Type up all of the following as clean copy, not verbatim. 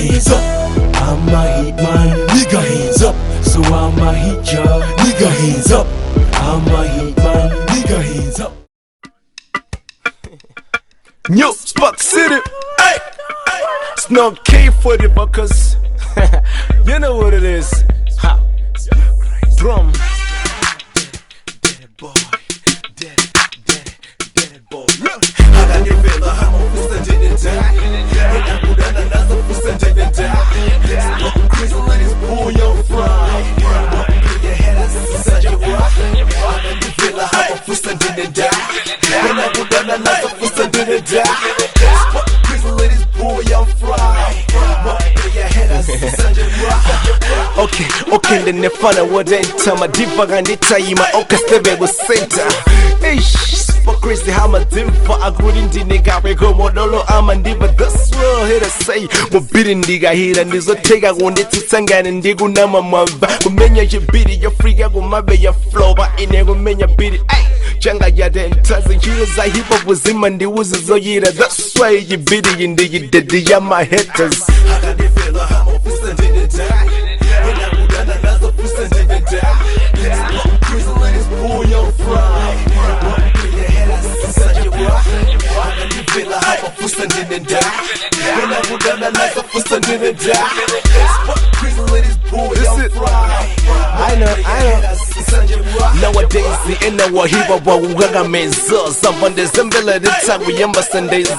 hands up. I'm a heat man, nigga hands up. So I'm a heat ya, nigga hands up. I'm a heat man, nigga hands up. Yo, Spark City, hey, it's not K for the buckers. You know what it is. Ha. Drum. Dead boy, dead boy. I got the feel of how I'm didn't die. And I put on another person didn't die. Kraizie let his boy on fry. Your head is such a rock. I got the feel of how I'm didn't die. And I put on another person didn't die. Kraizie let his boy on fry. Your head is such a rock. Okay, then the fun of what they tell my deep bag and they tell you my orchestra was center. Hey, for Kraizie, how my dimmer, I couldn't Ndine, we go modolo, I'm a diva, that's what here to say. We're beating nigga here, and there's a take I wanted to sing and dig on my mother. When many you beat it, your freak, I go my bay, your flow, but in every man you beat it. Janga Yada and Tazan, heroes I hip up was him and the was a year, that's why you beat it in the Yama haters. I got the feel of how I'm didn't die. And I would have another person didn't die. Kraizie let his boy on fry. Your head is such a rock. I got the feel of how I'm didn't die. And I would have another person didn't die. Kraizie let his boy on fry. I know. Nowadays, the inner war hip hop will mezo. Someone the symbol of the tag we Sundays.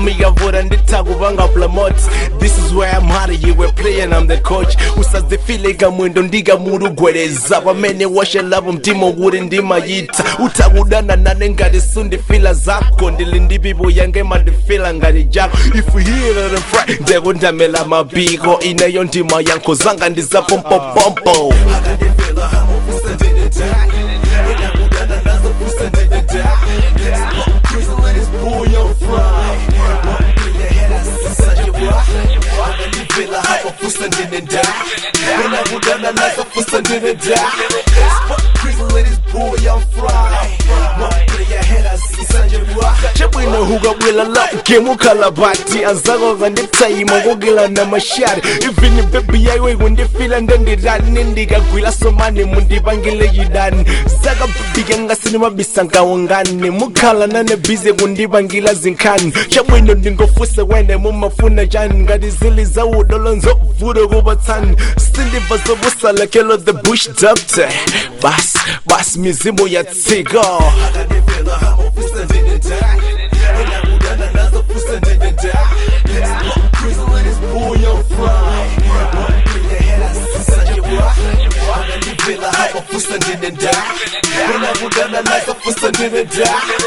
Me and the tag promote. This is where I'm hard, you were playing, I'm the coach. Who says the feeling I'm when don't dig a muru guereza. Many wash and love them, Timo wouldn't dima yit. Utagudana Nanenga the soon the feel as Zakon, the Lindy people young game and the feel and got it jack. If we hear them fry, they won't mela my big or in a young team, my young Kozang and this up pompo. I got the feel of how I'm didn't die. And I would have another person didn't die. Kraizie let his boy on fry. Your head is such a rock. I got the feel of how I'm didn't die. And I would have another person didn't die. Kraizie let his boy on fry. Your head is such a rock. Chapina who got will a lot, Kemukala Bati, and Zago and the time of Gogila and Mashad. Even if baby I when they feel and then they ran in the Gaguila so many Mundi Bangile you done. Zaga began a cinema Bisanka Wangani, Mukala and a busy Mundi Bangila Zinkan. Chapino didn't go fuss when the Mumma Funa Jan got his Ziliza Dolons of Voodoo Robatan. Still the Vasobusa like the bush doctor. Bass Mizimo Yat Sigo. I got the feel of how I'm didn't die. And I would have another person didn't die. Kraizie let his boy on fry. Your head is such a rock. I got the feel of how I'm didn't die. And I would have another person didn't die.